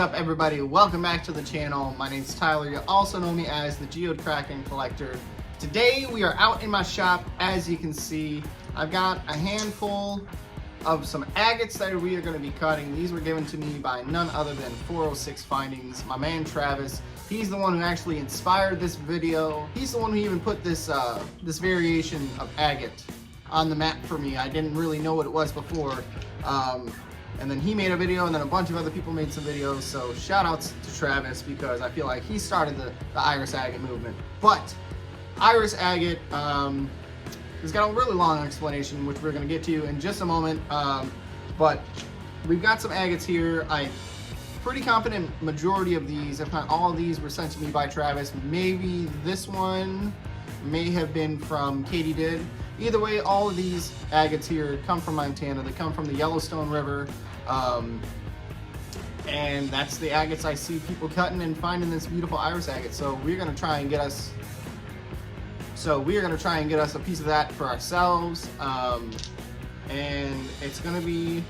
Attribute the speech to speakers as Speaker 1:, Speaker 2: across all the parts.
Speaker 1: up, everybody? Welcome back to the channel. My name's Tyler. You also know me as the Geode Cracking Collector. Today we are out in my shop. As you can see, I've got a handful of some agates that we are going to be cutting. These were given to me by none other than 406 Findings, my man Travis. He's the one who actually inspired this video. He's the one who even put this this variation of agate on the map for me. I didn't really know what it was before. And then he made a video, and then a bunch of other people made some videos. So shout outs to Travis, because I feel like he started the iris agate movement. But iris agate has got a really long explanation, which we're going to get to in just a moment. But we've got some agates here. I'm pretty confident majority of these, if not all of these, were sent to me by Travis. Maybe this one may have been from Katie Did. Either way, all of these agates here come from Montana. They come from the Yellowstone River. And that's the agates I see people cutting and finding this beautiful iris agate. So we're gonna try and get us a piece of that for ourselves. And it's gonna be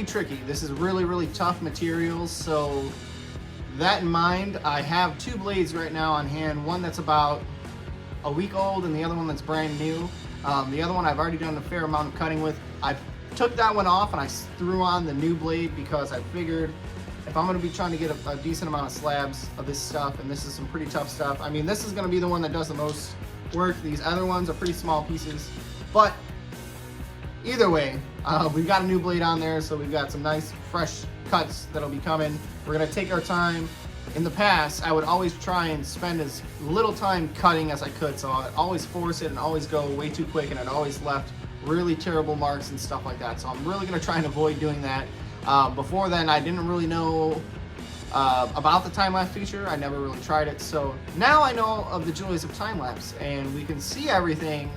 Speaker 1: tricky. This is really tough materials. So that in mind, I have two blades right now on hand. One that's about a week old and the other one that's brand new. The other one I've already done a fair amount of cutting with. I took that one off and I threw on the new blade because I figured if I'm going to be trying to get a decent amount of slabs of this stuff, and this is some pretty tough stuff. I mean, this is going to be the one that does the most work. These other ones are pretty small pieces. But either way, we've got a new blade on there, so we've got some nice fresh cuts that'll be coming. We're going to take our time. In the past, I would always try and spend as little time cutting as I could, so I'd always force it and always go way too quick, and it always left really terrible marks and stuff like that. So I'm really going to try and avoid doing that. Before then, I didn't really know about the time-lapse feature. I never really tried it. So now I know of the joys of time-lapse, and we can see everything,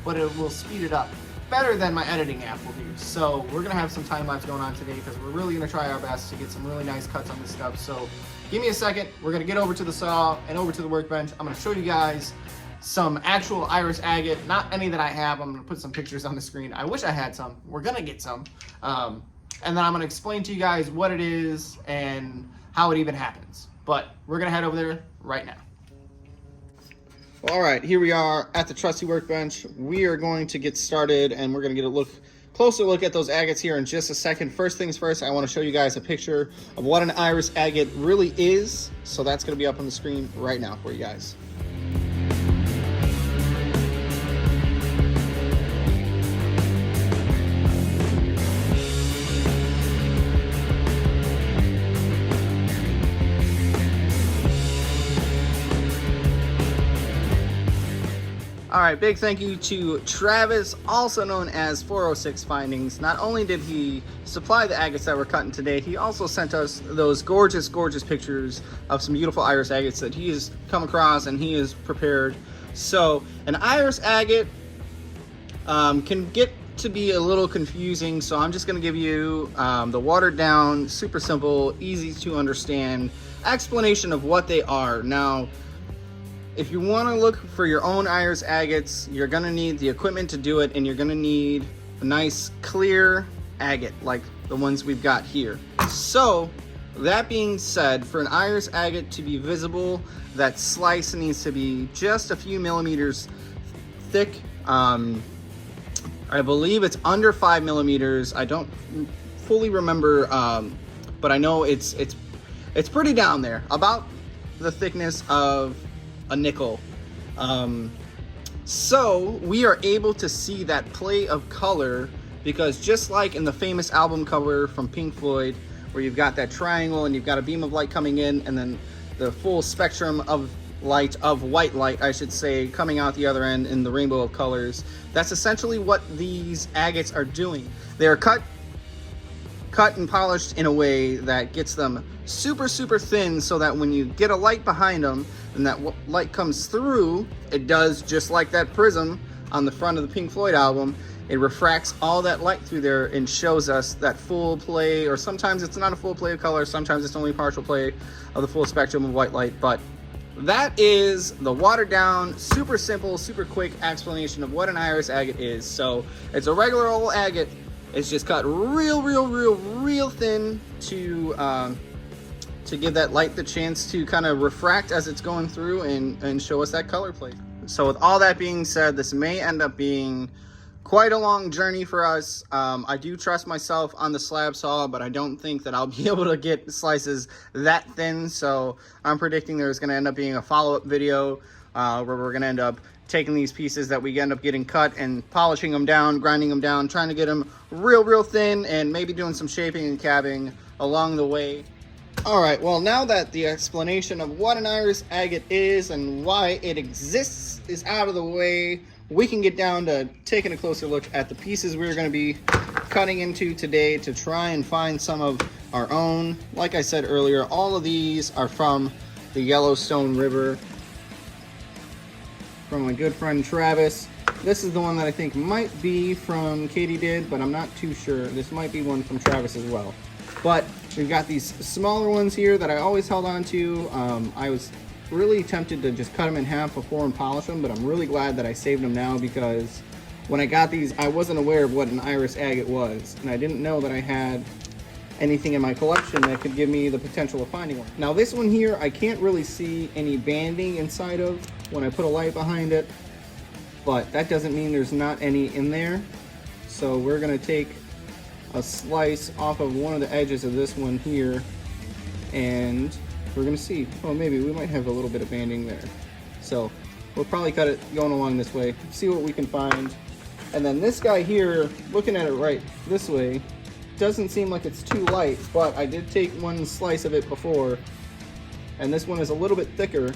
Speaker 1: but it will speed it up better than my editing app will do. So we're going to have some time-lapse going on today because we're really going to try our best to get some really nice cuts on this stuff. So give me a second. We're going to get over to the saw and over to the workbench. I'm going to show you guys some actual iris agate, not any that I have. I'm going to put some pictures on the screen. I wish I had some. We're going to get some. And then I'm going to explain to you guys what it is and how it even happens. But we're going to head over there right now. All right, here we are at the trusty workbench. We are going to get started, and we're going to get a closer look at those agates here in just a second. First things first, I want to show you guys a picture of what an iris agate really is. So that's going to be up on the screen right now for you guys. All right, big thank you to Travis, also known as 406 Findings. Not only did he supply the agates that we're cutting today, he also sent us those gorgeous pictures of some beautiful iris agates that he has come across and he has prepared. So an iris agate can get to be a little confusing, so I'm just going to give you the watered down, super simple, easy to understand explanation of what they are. Now, if you want to look for your own iris agates, you're going to need the equipment to do it, and you're going to need a nice clear agate like the ones we've got here. So that being said, for an iris agate to be visible, that slice needs to be just a few millimeters thick. I believe it's under 5 millimeters. I don't fully remember, but I know it's pretty down there, about the thickness of a nickel. So we are able to see that play of color, because just like in the famous album cover from Pink Floyd, where you've got that triangle and you've got a beam of light coming in, and then the full spectrum of light, of white light I should say, coming out the other end in the rainbow of colors. That's essentially what these agates are doing. They are cut and polished in a way that gets them super thin, so that when you get a light behind them and that light comes through, it does just like that prism on the front of the Pink Floyd album. It refracts all that light through there and shows us that full play, or sometimes it's not a full play of color, sometimes it's only partial play of the full spectrum of white light. But that is the watered down, super simple, super quick explanation of what an iris agate is. So it's a regular old agate. It's just cut real thin to to give that light the chance to kind of refract as it's going through and show us that color plate. So with all that being said, this may end up being quite a long journey for us. I do trust myself on the slab saw, but I don't think that I'll be able to get slices that thin. So I'm predicting there's going to end up being a follow-up video where we're going to end up taking these pieces that we end up getting cut and polishing them down, grinding them down, trying to get them real thin, and maybe doing some shaping and cabbing along the way. All right, well, now that the explanation of what an iris agate is and why it exists is out of the way, we can get down to taking a closer look at the pieces we're going to be cutting into today to try and find some of our own. Like I said earlier, all of these are from the Yellowstone River, from my good friend Travis. This is the one that I think might be from Katie did, but I'm not too sure. This might be one from Travis as well. But we've got these smaller ones here that I always held on to. I was really tempted to just cut them in half before and polish them, but I'm really glad that I saved them now, because when I got these, I wasn't aware of what an iris agate was, and I didn't know that I had anything in my collection that could give me the potential of finding one. Now this one here, I can't really see any banding inside of when I put a light behind it, but that doesn't mean there's not any in there. So we're gonna take a slice off of one of the edges of this one here, and we're gonna see, oh, maybe we might have a little bit of banding there. So we'll probably cut it going along this way, see what we can find. And then this guy here, looking at it right this way, doesn't seem like it's too light, but I did take one slice of it before, and this one is a little bit thicker,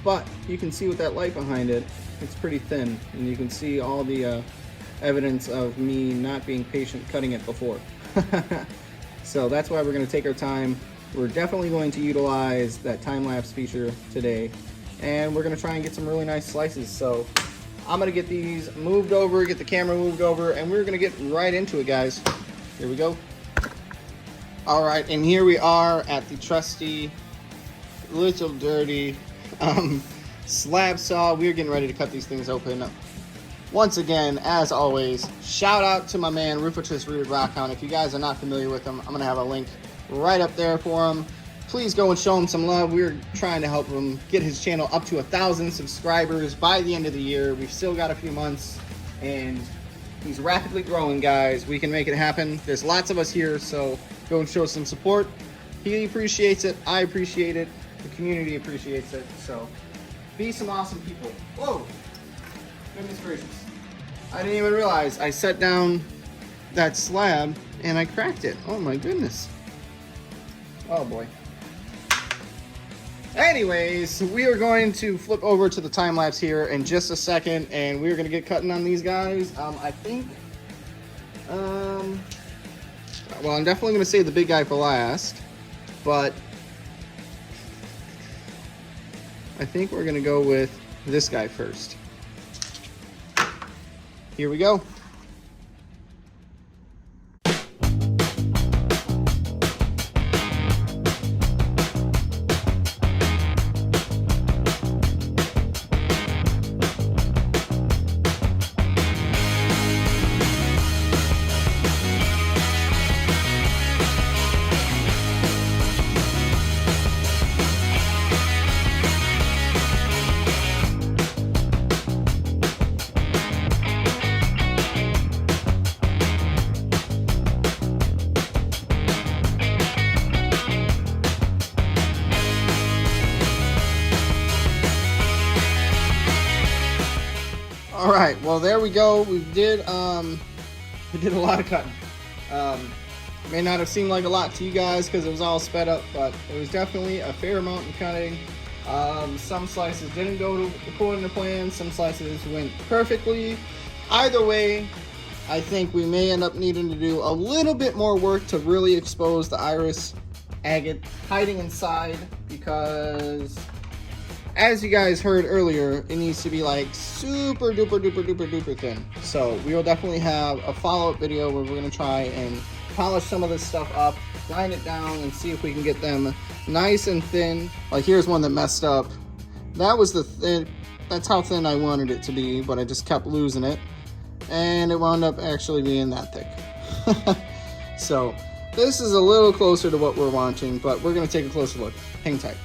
Speaker 1: but you can see with that light behind it, it's pretty thin, and you can see all the evidence of me not being patient cutting it before. So that's why we're going to take our time. We're definitely going to utilize that time-lapse feature today, and we're going to try and get some really nice slices. So I'm going to get these moved over, get the camera moved over, and we're going to get right into it, guys. Here we go. All right, and here we are at the trusty, little dirty slab saw. We're getting ready to cut these things open. Once again, as always, shout out to my man Rufus Reared Rockhound. If you guys are not familiar with him, I'm gonna have a link right up there for him. Please go and show him some love. We're trying to help him get his channel up to 1,000 subscribers by the end of the year. We've still got a few months, and he's rapidly growing, guys. We can make it happen. There's lots of us here, so go and show some support. He appreciates it. I appreciate it. The community appreciates it. So be some awesome people. Whoa. Goodness gracious. I didn't even realize I set down that slab and I cracked it. Oh my goodness. Oh boy. Anyways, we are going to flip over to the time lapse here in just a second, and we're going to get cutting on these guys. I think, well, I'm definitely going to save the big guy for last, but I think we're going to go with this guy first. Here we go. All right, well, there we go. We did a lot of cutting. May not have seemed like a lot to you guys because it was all sped up, but it was definitely a fair amount of cutting. Some slices didn't go according to plan. Some slices went perfectly. Either way, I think we may end up needing to do a little bit more work to really expose the iris agate hiding inside, because as you guys heard earlier, it needs to be like super duper thin. So we will definitely have a follow-up video where we're going to try and polish some of this stuff up, grind it down, and see if we can get them nice and thin. Like, here's one that messed up. That was the thin, that's how thin I wanted it to be, but I just kept losing it, and it wound up actually being that thick. So This is a little closer to what we're wanting, but we're gonna take a closer look. Hang tight.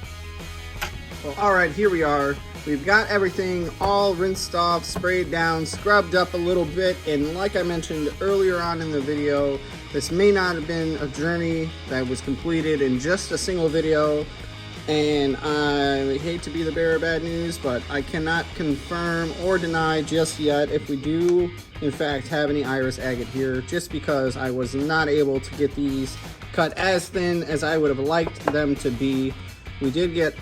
Speaker 1: Well, all right, here we are. We've got everything all rinsed off, sprayed down, scrubbed up a little bit, and like I mentioned earlier on in the video, this may not have been a journey that was completed in just a single video, and I hate to be the bearer of bad news, but I cannot confirm or deny just yet if we do in fact have any iris agate here, just because I was not able to get these cut as thin as I would have liked them to be. We did get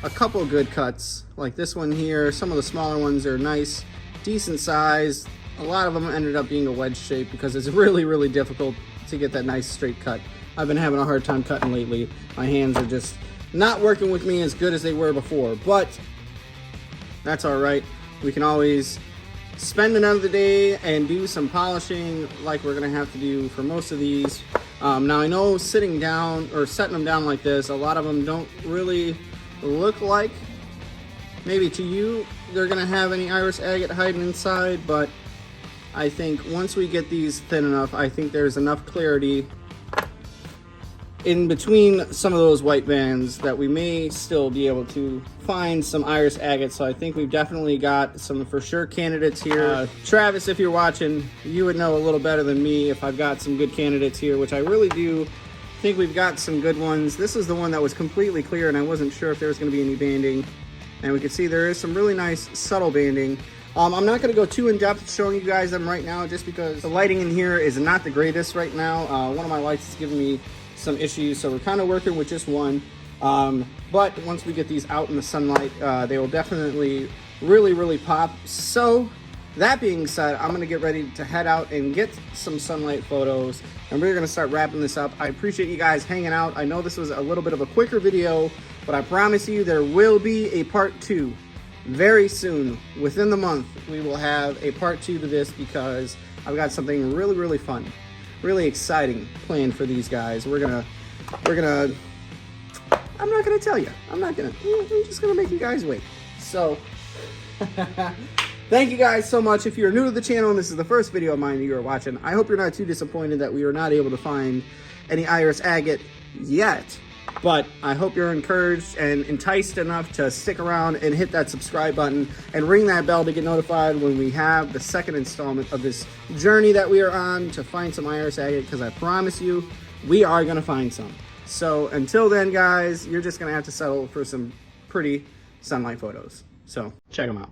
Speaker 1: a couple good cuts, like this one here. Some of the smaller ones are nice, decent size. A lot of them ended up being a wedge shape because it's really difficult to get that nice straight cut. I've been having a hard time cutting lately. My hands are just not working with me as good as they were before, but that's all right. We can always spend another day and do some polishing like we're gonna have to do for most of these. Now I know sitting down or setting them down like this, a lot of them don't really look like, maybe to you, they're gonna have any iris agate hiding inside, but I think once we get these thin enough, I think there's enough clarity in between some of those white bands that we may still be able to find some iris agate. So I think we've definitely got some for sure candidates here. Travis, if you're watching, you would know a little better than me if I've got some good candidates here, which I really do think we've got some good ones. This is the one that was completely clear and I wasn't sure if there was going to be any banding, and we can see there is some really nice subtle banding. I'm not going to go too in depth showing you guys them right now just because the lighting in here is not the greatest right now. One of my lights is giving me some issues, so we're kind of working with just one, but once we get these out in the sunlight, they will definitely really pop. So that being said, I'm going to get ready to head out and get some sunlight photos, and we're going to start wrapping this up. I appreciate you guys hanging out. I know this was a little bit of a quicker video, but I promise you there will be a part 2 very soon. Within the month we will have a part 2 to this because I've got something really fun, really exciting planned for these guys. I'm not gonna tell you. I'm just gonna make you guys wait. So thank you guys so much. If you're new to the channel and this is the first video of mine that you're watching, I hope you're not too disappointed that we are not able to find any iris agate yet, but I hope you're encouraged and enticed enough to stick around and hit that subscribe button and ring that bell to get notified when we have the second installment of this journey that we are on to find some iris agate, because I promise you we are going to find some. So until then, guys, you're just going to have to settle for some pretty sunlight photos. So check them out.